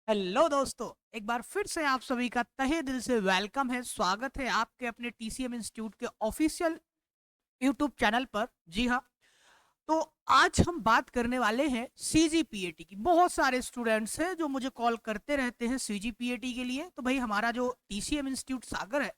Hello दोस्तों, एक बार फिर से आप सभी का तहे दिल से वेलकम है। स्वागत है आपके अपने टीसीएम इंस्टीट्यूट के ऑफिशियल यूट्यूब चैनल पर। जी हाँ, तो आज हम बात करने वाले हैं सीजीपीएटी की। बहुत सारे स्टूडेंट्स हैं जो मुझे कॉल करते रहते हैं सीजीपीएटी के लिए। तो भाई हमारा जो टीसीएम इंस्टीट्यूट सागर है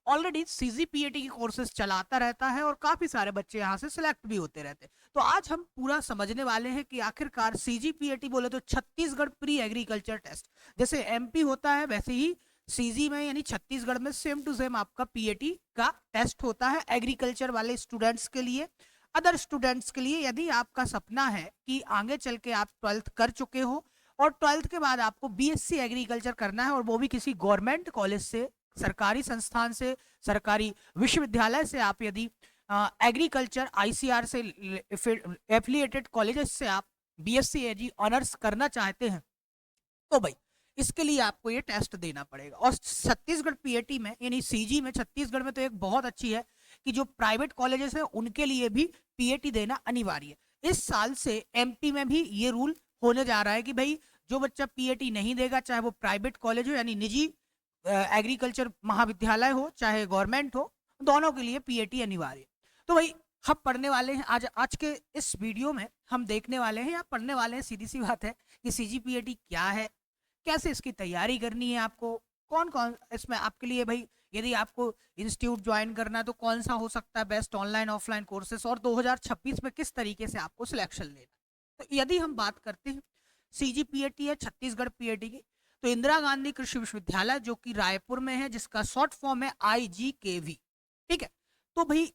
ऑलरेडी सीजीपीएटी की कोर्सेज चलाता रहता है और काफी सारे बच्चे यहाँ से सिलेक्ट भी होते रहते हैं। तो आज हम पूरा समझने वाले हैं कि आखिरकार सीजीपीएटी बोले तो छत्तीसगढ़ प्री एग्रीकल्चर टेस्ट, जैसे एमपी होता है वैसे ही सीजी में यानी छत्तीसगढ़ में सेम टू सेम आपका पीएटी का टेस्ट होता है एग्रीकल्चर वाले स्टूडेंट्स के लिए। अदर स्टूडेंट्स के लिए यदि आपका सपना है कि आगे चल के आप ट्वेल्थ कर चुके हो और ट्वेल्थ के बाद आपको बीएससी एग्रीकल्चर करना है और वो भी किसी गवर्नमेंट कॉलेज से, सरकारी संस्थान से, सरकारी विश्वविद्यालय से, आप यदि एग्रीकल्चर आईसीआर से एफिलिएटेड कॉलेजेस से आप बीएससी एजी ऑनर्स करना चाहते हैं तो भाई इसके लिए आपको ये टेस्ट देना पड़ेगा। और छत्तीसगढ़ पीएटी में यानी सीजी में छत्तीसगढ़ में तो एक बहुत अच्छी है कि जो प्राइवेट कॉलेजेस है उनके लिए भी पीएटी देना अनिवार्य है। इस साल से एमपी में भी ये रूल होने जा रहा है कि भाई जो बच्चा पीएटी नहीं देगा, चाहे वो प्राइवेट कॉलेज हो यानी निजी एग्रीकल्चर महाविद्यालय हो चाहे गवर्नमेंट हो, दोनों के लिए पीएटी अनिवार्य है। तो भाई हम पढ़ने वाले हैं आज के इस वीडियो में हम देखने वाले हैं या पढ़ने वाले हैं, सीधी सी बात है कि सीजीपीएटी क्या है, कैसे इसकी तैयारी करनी है आपको, कौन कौन इसमें आपके लिए भाई यदि आपको इंस्टीट्यूट ज्वाइन करना है तो कौन सा हो सकता है बेस्ट ऑनलाइन ऑफलाइन कोर्सेस, और 2026 में किस तरीके से आपको सिलेक्शन लेना। तो यदि हम बात करते हैं सीजीपीएटी है छत्तीसगढ़ पीएटी की, तो इंदिरा गांधी कृषि विश्वविद्यालय जो कि रायपुर में है, जिसका शॉर्ट फॉर्म है आईजीकेवी। ठीक है, तो भाई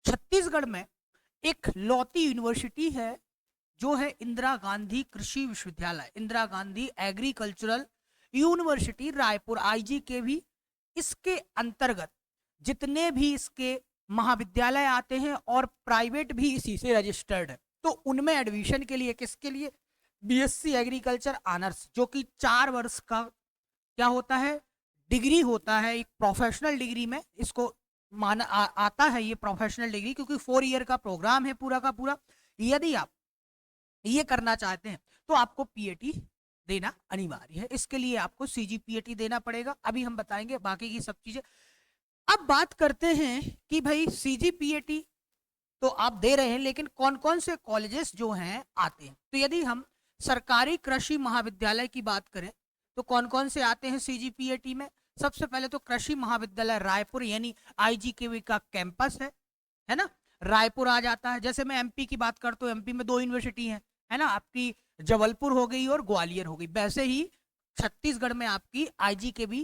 छत्तीसगढ़ में एक लौती यूनिवर्सिटी है जो है इंदिरा गांधी कृषि विश्वविद्यालय, इंदिरा गांधी एग्रीकल्चरल यूनिवर्सिटी रायपुर आईजीकेवी। इसके अंतर्गत जितने भी इसके महाविद्यालय आते हैं और प्राइवेट भी इसी से रजिस्टर्ड है, तो उनमें एडमिशन के लिए किसके लिए बीएससी एग्रीकल्चर ऑनर्स, जो कि 4 वर्ष का क्या होता है डिग्री होता है, एक प्रोफेशनल डिग्री में इसको माना आता है ये प्रोफेशनल डिग्री, क्योंकि 4 ईयर का प्रोग्राम है पूरा का पूरा। यदि आप ये करना चाहते हैं तो आपको पीएटी देना अनिवार्य है। इसके लिए आपको सीजीपीएटी देना पड़ेगा। अभी हम बताएंगे बाकी की सब चीजें। अब बात करते हैं कि भाई सीजीपीएटी तो आप दे रहे हैं, लेकिन कौन कौन से कॉलेजेस जो हैं आते हैं। तो यदि हम सरकारी कृषि महाविद्यालय की बात करें तो कौन कौन से आते हैं सीजीपीएटी में। सबसे पहले तो कृषि महाविद्यालय रायपुर यानी आईजीकेवी का कैंपस है ना, रायपुर आ जाता है। जैसे मैं एमपी की बात करता हूँ, एमपी में 2 यूनिवर्सिटी हैं, है ना, आपकी जबलपुर हो गई और ग्वालियर हो गई। वैसे ही छत्तीसगढ़ में आपकी आईजीकेवी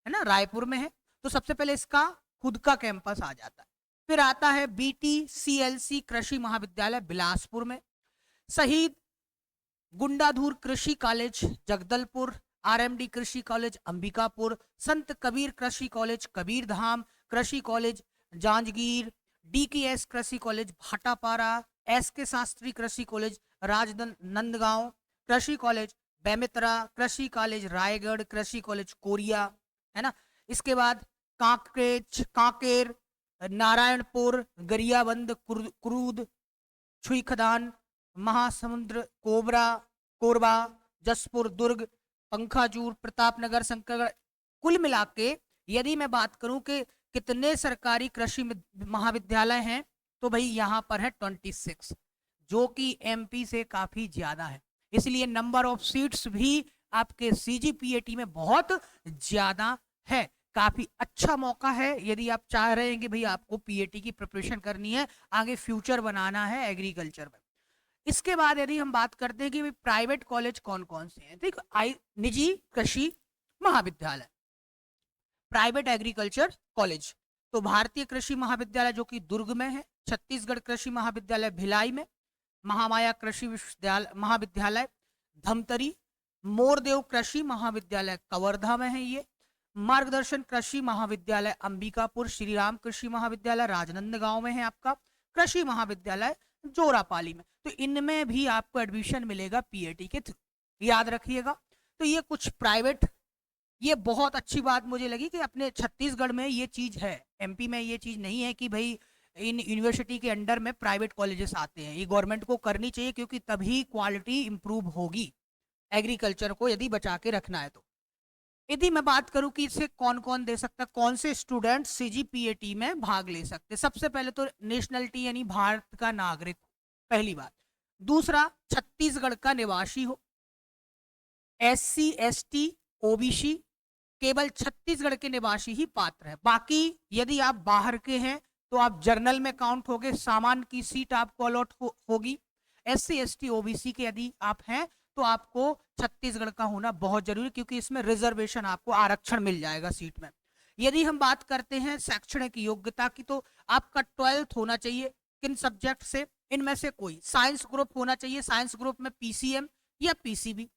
है ना रायपुर में है, तो सबसे पहले इसका खुद का कैंपस आ जाता है। फिर आता है बीटीसीएलसी कृषि महाविद्यालय बिलासपुर में, शहीद गुंडाधुर कृषि कॉलेज जगदलपुर, आरएमडी कृषि कॉलेज अंबिकापुर, संत कबीर कृषि कॉलेज कबीरधाम, कृषि कॉलेज जांजगीर, डीकेएस कृषि कॉलेज भाटापारा, एस के शास्त्री कृषि कॉलेज राजनंदगांव, कृषि कॉलेज बेमेतरा, कृषि कॉलेज रायगढ़, कृषि कॉलेज कोरिया, है ना। इसके बाद कांकेर, नारायणपुर, गरियाबंद, क्रूद, छुईखदान, महासमुंद्र, कोरबा, जसपुर, दुर्ग, पंखाजूर, प्रतापनगर, शंकरगढ़। कुल मिला के यदि मैं बात करूं कि कितने सरकारी कृषि महाविद्यालय हैं, तो भाई यहां पर है 26, जो कि एमपी से काफी ज्यादा है। इसलिए नंबर ऑफ सीट्स भी आपके सीजीपीएटी में बहुत ज्यादा है। काफी अच्छा मौका है यदि आप चाह रहे हैं कि भाई आपको पीएटी की प्रिपरेशन करनी है, आगे फ्यूचर बनाना है एग्रीकल्चर में। इसके बाद यदि हम बात करते हैं कि प्राइवेट कॉलेज कौन कौन से हैं, ठीक, निजी कृषि महाविद्यालय, प्राइवेट एग्रीकल्चर कॉलेज, तो भारतीय कृषि महाविद्यालय जो कि दुर्ग में है, छत्तीसगढ़ कृषि महाविद्यालय भिलाई में, महामाया कृषि महाविद्यालय धमतरी, मोरदेव कृषि महाविद्यालय कवर्धा में है ये, मार्गदर्शन कृषि महाविद्यालय अंबिकापुर, श्री राम कृषि महाविद्यालय राजनंदगांव में है आपका, कृषि महाविद्यालय जोरापाली में। तो इनमें भी आपको एडमिशन मिलेगा पीएटी के थ्रू, याद रखिएगा। तो ये कुछ प्राइवेट, ये बहुत अच्छी बात मुझे लगी कि अपने छत्तीसगढ़ में ये चीज है, एमपी में ये चीज नहीं है कि भाई इन यूनिवर्सिटी के अंडर में प्राइवेट कॉलेजेस आते हैं। ये गवर्नमेंट को करनी चाहिए, क्योंकि तभी क्वालिटी इंप्रूव होगी। एग्रीकल्चर को यदि बचा के रखना है तो। यदि मैं बात करूं कि इससे कौन कौन दे सकता है, कौन से स्टूडेंट सीजीपीएटी में भाग ले सकते हैं, सबसे पहले तो नेशनलिटी यानी भारत का नागरिक हो, पहली बात। दूसरा, छत्तीसगढ़ का निवासी हो। एससी, एसटी, ओबीसी, केवल छत्तीसगढ़ के निवासी ही पात्र है। बाकी यदि आप बाहर के हैं तो आप जर्नल में काउंट होगे, सामान्य की सीट आपको अलॉट होगी। एससी, एसटी, ओबीसी के यदि आप हैं तो आपको छत्तीसगढ़ का होना बहुत जरूरी, क्योंकि इसमें रिजर्वेशन, आपको आरक्षण मिल जाएगा सीट में। यदि हम बात करते हैं शैक्षणिक योग्यता की, तो आपका 12th होना चाहिए। किन सब्जेक्ट से? इनमें से कोई। साइंस ग्रुप होना चाहिए, साइंस ग्रुप में पीसीएम या पीसीबी।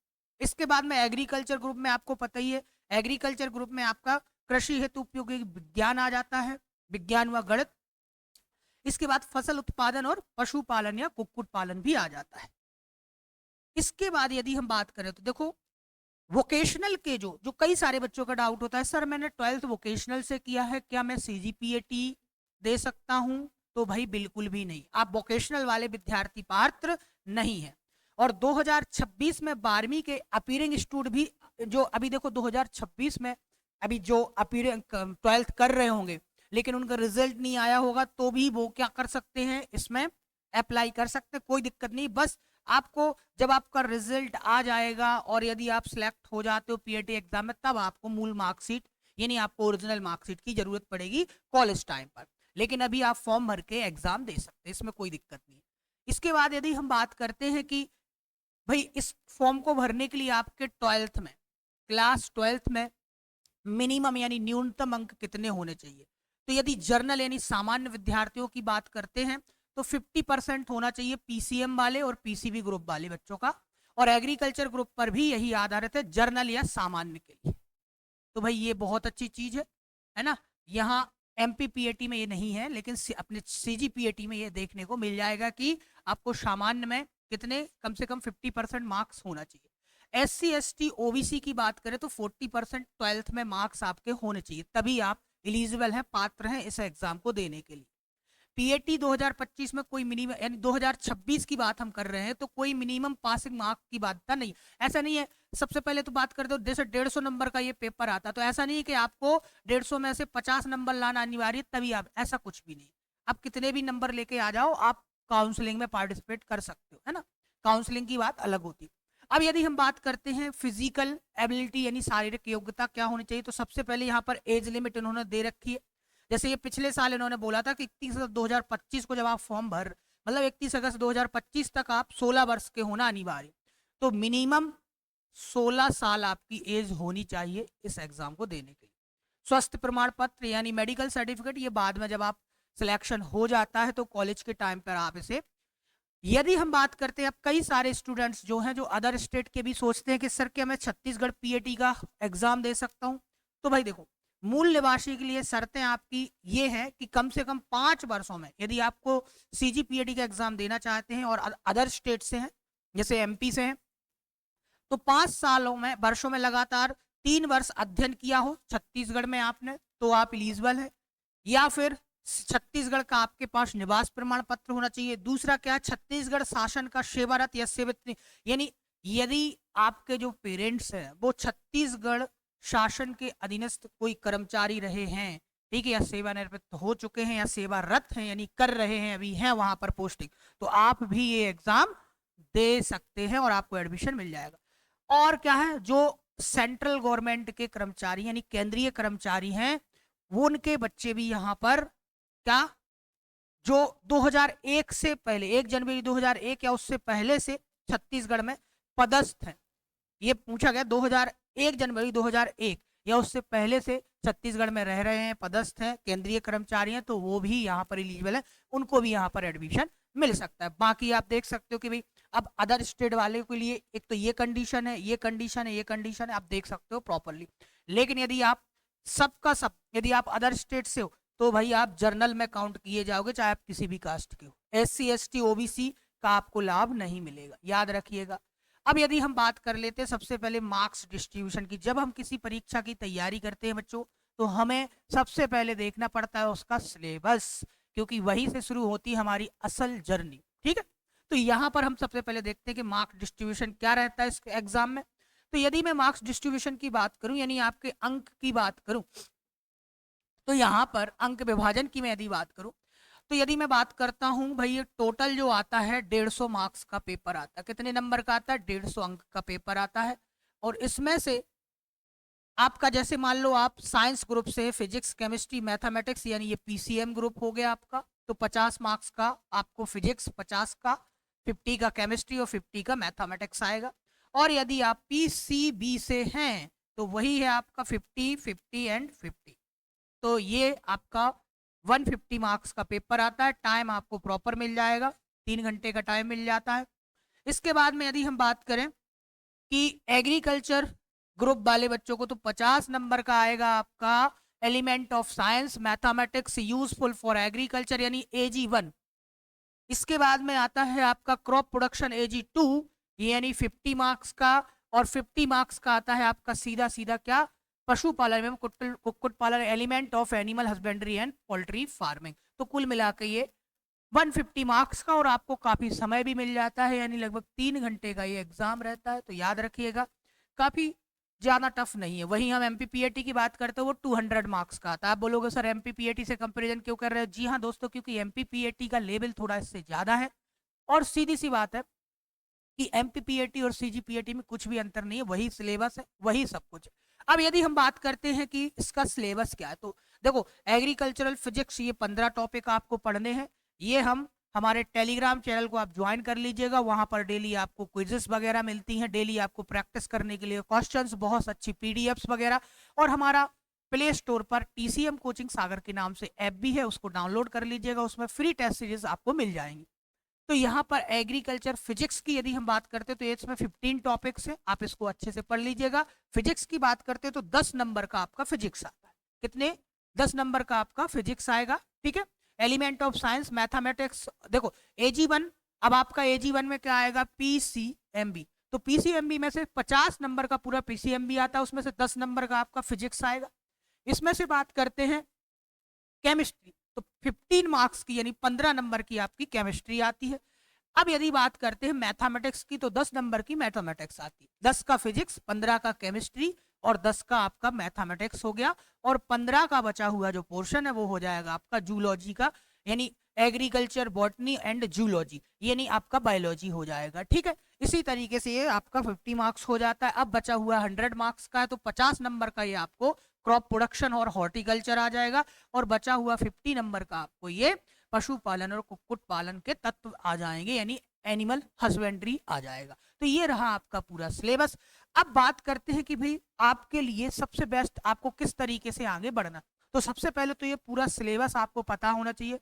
इसके बाद में एग्रीकल्चर ग्रुप में आपको पता ही है, एग्रीकल्चर ग्रुप में आपका कृषि हेतु उपयोगी विज्ञान आ जाता है, विज्ञान व गणित। इसके बाद फसल उत्पादन और पशुपालन या कुक्कुट पालन भी आ जाता है। इसके बाद यदि हम बात करें तो देखो, वोकेशनल के जो कई सारे बच्चों का डाउट होता है, सर मैंने 12th वोकेशनल से किया है, क्या मैं सीजीपीएटी दे सकता हूं? तो भाई बिल्कुल भी नहीं, आप वोकेशनल वाले विद्यार्थी पात्र नहीं है। और 2026 में 12वीं के अपीयरिंग स्टूडेंट भी, जो अभी देखो 2026 में अभी जो अपीयरिंग 12th कर रहे होंगे लेकिन उनका रिजल्ट नहीं आया होगा, तो भी वो क्या कर सकते हैं, इसमें अप्लाई कर सकते हैं, कोई दिक्कत नहीं। बस आपको जब आपका रिजल्ट आ जाएगा और यदि आप सिलेक्ट हो जाते हो पीएटी एग्जाम में, तब आपको मूल मार्कशीट यानी आपको ओरिजिनल मार्कशीट की जरूरत पड़ेगी कॉलेज टाइम पर। लेकिन अभी आप फॉर्म भर के एग्जाम दे सकते हैं, इसमें कोई दिक्कत नहीं। इसके बाद यदि हम बात करते हैं कि भाई इस फॉर्म को भरने के लिए आपके 12th में, क्लास 12th में मिनिमम यानी न्यूनतम अंक कितने होने चाहिए? तो यदि जर्नल यानी सामान्य विद्यार्थियों की बात करते हैं तो 50% होना चाहिए पीसीएम वाले और पीसीबी ग्रुप वाले बच्चों का। और एग्रीकल्चर ग्रुप पर भी यही आधारित है, जर्नल या सामान्य के लिए। तो भाई ये बहुत अच्छी चीज है ना। यहाँ एमपीपीएटी में ये नहीं है, लेकिन अपने सीजीपीएटी में ये देखने को मिल जाएगा कि आपको सामान्य में कितने, कम से कम 50% मार्क्स होना चाहिए। एससी, एसटी, ओबीसी की बात करें तो 40% 12th में मार्क्स आपके होने चाहिए, तभी आप एलिजिबल हैं, पात्र हैं इस एग्जाम को देने के लिए। पीएटी 2025 में कोई मिनिमम, यानी 2026 की बात हम कर रहे हैं, तो कोई मिनिमम पासिंग मार्क की बात नहीं, ऐसा नहीं है। सबसे पहले तो बात करते हो, जैसे 150 नंबर का ये पेपर आता, तो ऐसा नहीं है कि आपको 150 में से 50 नंबर लाना अनिवार्य तभी आप, ऐसा कुछ भी नहीं। आप कितने भी नंबर लेके आ जाओ, आप काउंसलिंग में पार्टिसिपेट कर सकते हो, है ना। काउंसलिंग की बात अलग होती है। अब यदि हम बात करते हैं फिजिकल एबिलिटी यानी शारीरिक योग्यता क्या होनी चाहिए, तो सबसे पहले यहाँ पर एज लिमिट इन्होंने दे रखी है। जैसे ये पिछले साल इन्होंने बोला था कि 31 अगस्त 2025 को जब आप फॉर्म भर, मतलब 31 अगस्त 2025 तक आप 16 वर्ष के होना अनिवार्य, तो मिनिमम 16 साल आपकी एज होनी चाहिए इस एग्जाम को देने के लिए। स्वास्थ्य प्रमाण पत्र यानी मेडिकल सर्टिफिकेट, ये बाद में जब आप सिलेक्शन हो जाता है तो कॉलेज के टाइम पर आप इसे। यदि हम बात करते हैं, अब कई सारे स्टूडेंट्स जो हैं जो अदर स्टेट के भी सोचते हैं कि सर क्या मैं छत्तीसगढ़ पीएटी का एग्जाम दे सकता हूं, तो भाई देखो, मूल निवासी के लिए शर्तें आपकी ये है कि कम से कम 5 वर्षों में, यदि आपको सीजीपीएटी का एग्जाम देना चाहते हैं और अदर स्टेट से हैं, जैसे एमपी से हैं, तो 5 सालों में, वर्षों में लगातार 3 वर्ष अध्ययन किया हो छत्तीसगढ़ में आपने, तो आप एलिजिबल है। या फिर छत्तीसगढ़ का आपके पास निवास प्रमाण पत्र होना चाहिए। दूसरा क्या, छत्तीसगढ़ शासन का सेवारत या सेवित, यानी यदि आपके जो पेरेंट्स हैं वो छत्तीसगढ़ शासन के अधीनस्थ कोई कर्मचारी रहे हैं, ठीक है, या सेवानिवृत्त हो चुके हैं या सेवारत हैं यानी कर रहे हैं, अभी हैं वहां पर पोस्टिंग, तो आप भी ये एग्जाम दे सकते हैं और आपको एडमिशन मिल जाएगा। और क्या है, जो सेंट्रल गवर्नमेंट के कर्मचारी यानी केंद्रीय कर्मचारी हैं, वो उनके बच्चे भी यहाँ पर क्या, जो 2001 से पहले, 1 जनवरी 2001 या उससे पहले से छत्तीसगढ़ में पदस्थ हैं, ये पूछा गया 2001 जनवरी 2001 या उससे पहले से छत्तीसगढ़ में रह रहे हैं, पदस्थ हैं, केंद्रीय कर्मचारी हैं, तो वो भी यहाँ पर एलिजिबल है, उनको भी यहाँ पर एडमिशन मिल सकता है। बाकी आप देख सकते हो कि भाई अब अदर स्टेट वाले के लिए एक तो ये कंडीशन है, ये कंडीशन है, ये कंडीशन है, आप देख सकते हो प्रॉपरली। लेकिन यदि आप सबका सब, यदि आप अदर स्टेट से हो तो भाई आप जर्नल में काउंट किए जाओगे, चाहे आप किसी भी कास्ट के हो। एससी, एसटी, ओबीसी का आपको लाभ नहीं मिलेगा, याद रखिएगा। अब यदि हम बात कर लेते हैं सबसे पहले मार्क्स डिस्ट्रीब्यूशन की, जब हम किसी परीक्षा की तैयारी करते हैं बच्चों, तो हमें सबसे पहले देखना पड़ता है उसका सिलेबस, क्योंकि वहीं से शुरू होती है हमारी असल जर्नी, ठीक है। तो यहाँ पर हम सबसे पहले देखते हैं कि मार्क्स डिस्ट्रीब्यूशन क्या रहता है इस एग्जाम में। तो यदि मैं मार्क्स डिस्ट्रीब्यूशन की बात करूं, यानी आपके अंक की बात करूं, तो यहाँ पर अंक विभाजन की मैं यदि बात करूं, तो यदि मैं बात करता हूं भाई, ये टोटल जो आता है 150 मार्क्स का पेपर आता है। कितने नंबर का आता है? 150 अंक का पेपर आता है। और इसमें से आपका, जैसे मान लो आप साइंस ग्रुप से, फिजिक्स केमिस्ट्री मैथमेटिक्स, यानी ये पीसीएम ग्रुप हो गया आपका, तो 50 मार्क्स का आपको फिजिक्स, 50 का 50 का केमिस्ट्री और 50 का मैथमेटिक्स आएगा। और यदि आप पीसीबी से हैं तो वही है आपका 50, 50 एंड 50। तो ये आपका 150 मार्क्स का पेपर आता है। टाइम आपको प्रॉपर मिल जाएगा, 3 घंटे का टाइम मिल जाता है। इसके बाद में यदि हम बात करें कि एग्रीकल्चर ग्रुप वाले बच्चों को, तो 50 नंबर का आएगा आपका element of science mathematics useful for agriculture, यानी AG1। इसके बाद में आता है आपका क्रॉप प्रोडक्शन AG2, यानी 50 मार्क्स का। और 50 मार्क्स का आता है आपका सीधा सीधा क्या? पशुपालन एवं कुक्कुट पालन, element of animal husbandry and poultry farming. तो कुल मिला के ये 150 मार्क्स का, और आपको काफी समय भी मिल जाता है, यानी लगभग 3 घंटे का ये एग्जाम रहता है। तो याद रखिएगा, काफी ज्यादा टफ नहीं है। वहीं हम एमपीपीएटी की बात करते हैं, वो 200 मार्क्स का आता है। आप बोलोगे सर एमपीपीएटी से कंपैरिजन क्यों कर रहे हो? जी हाँ दोस्तों, क्योंकि एमपीपीएटी का लेवल थोड़ा इससे ज्यादा है। और सीधी सी बात है कि एमपीपीएटी और सीजीपीएटी में कुछ भी अंतर नहीं है, वही सिलेबस है, वही सब कुछ है। अब यदि हम बात करते हैं कि इसका सिलेबस क्या है, तो देखो, एग्रीकल्चरल फिजिक्स ये 15 टॉपिक आपको पढ़ने हैं। ये हम हमारे टेलीग्राम चैनल को आप ज्वाइन कर लीजिएगा, वहां पर डेली आपको क्विजेस वगैरह मिलती हैं, डेली आपको प्रैक्टिस करने के लिए क्वेश्चंस, बहुत अच्छी पीडीएफ्स वगैरह। और हमारा प्ले स्टोर पर टीसीएम कोचिंग सागर के नाम से ऐप भी है, उसको डाउनलोड कर लीजिएगा, उसमें फ्री टेस्ट सीरीज आपको मिल जाएंगी। तो यहाँ पर एग्रीकल्चर फिजिक्स की यदि हम बात करते हैं तो इसमें 15 टॉपिक्स है, आप इसको अच्छे से पढ़ लीजिएगा। फिजिक्स की बात करते हैं तो 10 नंबर का आपका फिजिक्स आता है। कितने? 10 नंबर का आपका फिजिक्स आएगा, ठीक है। एलिमेंट ऑफ साइंस मैथमेटिक्स, देखो AG1, अब आपका AG1 में क्या आएगा? पीसीएमबी। तो पीसीएमबी में से 50 नंबर का पूरा पीसीएमबी आता है, उसमें से 10 नंबर का आपका फिजिक्स आएगा। इसमें से बात करते हैं केमिस्ट्री, तो 15 मार्क्स की यानी 15 नंबर की आपकी केमिस्ट्री आती है। अब यदि बात करते हैं मैथमेटिक्स की, तो 10 नंबर की मैथमेटिक्स आती है। 10 का फिजिक्स, 15 का केमिस्ट्री और 10 का आपका मैथमेटिक्स हो गया। और 15 का बचा हुआ जो पोर्शन है वो हो जाएगा आपका जूलॉजी का, यानी एग्रीकल्चर बॉटनी एंड जूलॉजी, यानी आपका बायोलॉजी हो जाएगा, ठीक है। इसी तरीके से ये आपका 50 मार्क्स हो जाता है। अब बचा हुआ 100 मार्क्स का है, तो 50 नंबर का ये आपको क्रॉप प्रोडक्शन और हॉर्टिकल्चर आ जाएगा। और बचा हुआ 50 नंबर का आपको ये पशुपालन और कुक्कुट पालन के तत्व आ जाएंगे, यानी एनिमल हस्बेंड्री आ जाएगा। तो ये रहा आपका पूरा सिलेबस। अब बात करते हैं कि भाई आपके लिए सबसे बेस्ट आपको किस तरीके से आगे बढ़ना। तो सबसे पहले तो ये पूरा सिलेबस आपको पता होना चाहिए,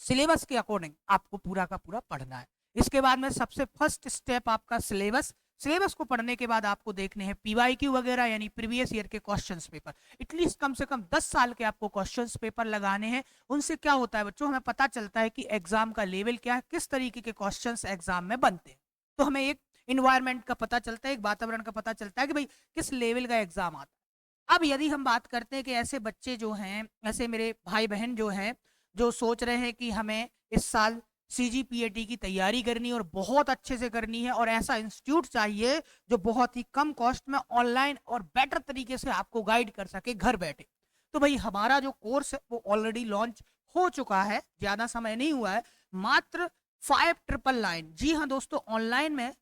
सिलेबस के अकॉर्डिंग आपको पूरा का पूरा पढ़ना है। इसके बाद में सबसे फर्स्ट स्टेप आपका सिलेबस। सिलेबस को पढ़ने के बाद आपको देखने हैं पीवाईक्यू वगैरह, यानी प्रीवियस ईयर के क्वेश्चंस पेपर। एटलीस्ट कम से कम 10 साल के आपको क्वेश्चंस पेपर लगाने हैं। उनसे क्या होता है बच्चों, हमें पता चलता है कि एग्जाम का लेवल क्या है, किस तरीके के क्वेश्चंस एग्जाम में बनते हैं। तो हमें एक इन्वायरमेंट का पता चलता है, एक वातावरण का पता चलता है कि भाई किस लेवल का एग्जाम आता है। अब यदि हम बात करते हैं कि ऐसे बच्चे जो हैं, ऐसे मेरे भाई बहन जो हैं, जो सोच रहे हैं कि हमें इस साल सीजीपीएटी की तैयारी करनी और बहुत अच्छे से करनी है, और ऐसा इंस्टीट्यूट चाहिए जो बहुत ही कम कॉस्ट में ऑनलाइन और बेटर तरीके से आपको गाइड कर सके घर बैठे। तो भाई हमारा जो कोर्स है वो ऑलरेडी लॉन्च हो चुका है, ज्यादा समय नहीं हुआ है, मात्र 5999। जी हाँ दोस्तों, ऑनलाइन में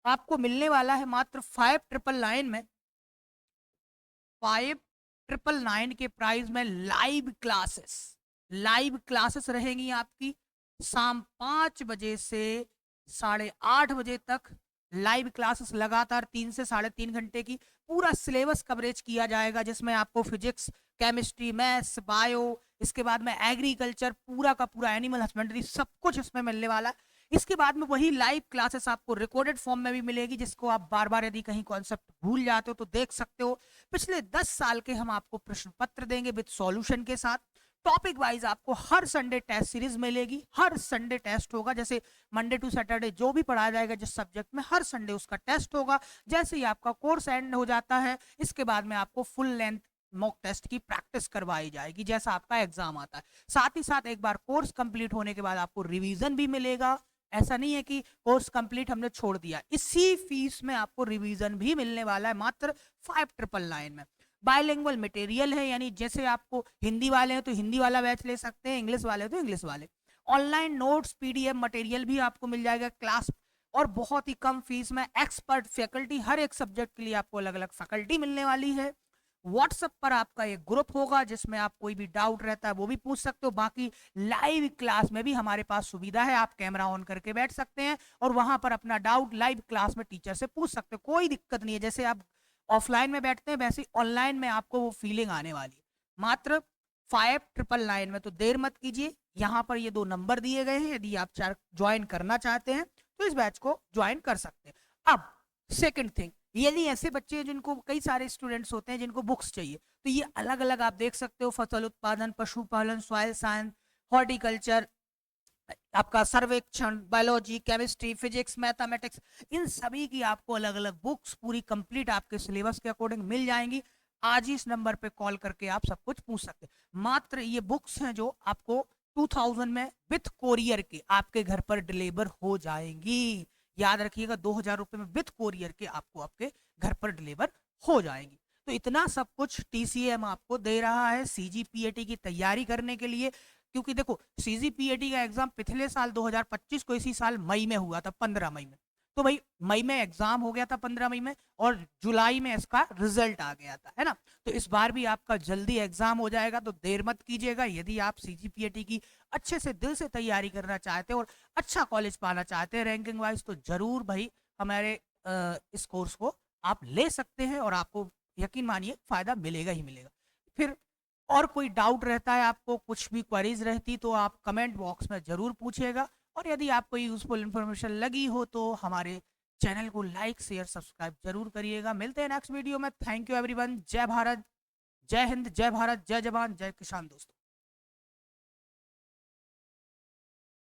आपको मिलने वाला है मात्र 5999 में, 5999 के प्राइस में लाइव क्लासेस रहेंगी आपकी शाम 5 बजे से 8:30 बजे तक। लाइव क्लासेस लगातार 3 से 3.5 घंटे की पूरा सिलेबस कवरेज किया जाएगा, जिसमें आपको फिजिक्स, केमिस्ट्री, मैथ्स, बायो, इसके बाद में एग्रीकल्चर, पूरा का पूरा एनिमल हस्बेंड्री, सब कुछ इसमें मिलने वाला है। इसके बाद में वही लाइव क्लासेस आपको रिकॉर्डेड फॉर्म में भी मिलेगी, जिसको आप बार बार यदि कहीं कॉन्सेप्ट भूल जाते हो तो देख सकते हो। पिछले 10 साल के हम आपको प्रश्न पत्र देंगे विद सॉल्यूशन के साथ। टॉपिक वाइज आपको हर संडे टेस्ट सीरीज मिलेगी, हर संडे टेस्ट होगा। जैसे मंडे टू सैटरडे जो भी पढ़ाया जाएगा जिस सब्जेक्ट में, हर संडे उसका टेस्ट होगा। जैसे ही आपका कोर्स एंड हो जाता है, इसके बाद में आपको फुल लेंथ मॉक टेस्ट की प्रैक्टिस करवाई जाएगी जैसा आपका एग्जाम आता है। साथ ही साथ एक बार कोर्स कंप्लीट होने के बाद आपको रिवीजन भी मिलेगा, ऐसा नहीं है कि कोर्स कंप्लीट हमने छोड़ दिया, इसी फीस में आपको रिवीजन भी मिलने वाला है मात्र 5999 में। बायलिंगुअल मटेरियल है, यानी जैसे आपको हिंदी वाले हैं तो हिंदी वाला बैच ले सकते हैं, इंग्लिश वाले हैं तो इंग्लिश वाले। ऑनलाइन नोट्स पीडीएफ मटेरियल भी आपको मिल जाएगा क्लास, और बहुत ही कम फीस में एक्सपर्ट फैकल्टी, हर एक सब्जेक्ट के लिए आपको अलग अलग फैकल्टी मिलने वाली है। व्हाट्सएप पर आपका एक ग्रुप होगा जिसमें आप कोई भी डाउट रहता है वो भी पूछ सकते हो। बाकी लाइव क्लास में भी हमारे पास सुविधा है, आप कैमरा ऑन करके बैठ सकते हैं और वहां पर अपना डाउट लाइव क्लास में टीचर से पूछ सकते हो, कोई दिक्कत नहीं है। जैसे आप ऑफलाइन में बैठते हैं वैसे ऑनलाइन में आपको वो फीलिंग आने वाली है। मात्र 5999 में, तो देर मत कीजिए। यहाँ पर ये 2 नंबर दिए गए हैं, यदि आप ज्वाइन करना चाहते हैं तो इस बैच को ज्वाइन कर सकते हैं। अब सेकंड थिंग, यदि ऐसे बच्चे हैं जिनको, कई सारे स्टूडेंट्स होते हैं जिनको बुक्स चाहिए, तो ये अलग अलग आप देख सकते हो, फसल उत्पादन, पशुपालन, सॉइल साइंस, हॉर्टिकल्चर, आपका सर्वेक्षण, बायोलॉजी, केमिस्ट्री, फिजिक्स, मैथमेटिक्स, इन सभी की आपको अलग अलग बुक्स पूरी कंप्लीट आपके सिलेबस के अकॉर्डिंग मिल जाएंगी। आज ही इस नंबर पे कॉल करके आप सब कुछ पूछ सकते हैं। मात्र ये बुक्स हैं जो आपको 2000 में विथ कोरियर के आपके घर पर डिलीवर हो जाएंगी। याद रखिएगा, 2000 रुपए में विथ कोरियर के आपको आपके घर पर डिलीवर हो जाएंगी। तो इतना सब कुछ टीसीएम आपको दे रहा है सीजीपीएटी की तैयारी करने के लिए। क्योंकि देखो, सीजीपीएटी का एग्जाम पिछले साल 2025 को इसी साल मई में हुआ था, 15 मई में। तो भाई मई में एग्जाम हो गया था 15 मई में, और जुलाई में इसका रिजल्ट आ गया था, है ना। तो इस बार भी आपका जल्दी एग्जाम हो जाएगा, तो देर मत कीजिएगा। यदि आप सीजीपीएटी की अच्छे से दिल से तैयारी करना चाहते हैं और अच्छा कॉलेज पाना चाहते हैं रैंकिंग वाइज, तो जरूर भाई हमारे इस कोर्स को आप ले सकते हैं और आपको यकीन मानिए फायदा मिलेगा ही मिलेगा। फिर और कोई डाउट रहता है, आपको कुछ भी क्वेरीज रहती, तो आप कमेंट बॉक्स में जरूर पूछिएगा। और यदि आपको यूजफुल इन्फॉर्मेशन लगी हो तो हमारे चैनल को लाइक शेयर सब्सक्राइब जरूर करिएगा। मिलते हैं नेक्स्ट वीडियो में। Thank you everyone. जय भारत, जय हिंद, जय भारत, जय जवान, जय किसान दोस्तों।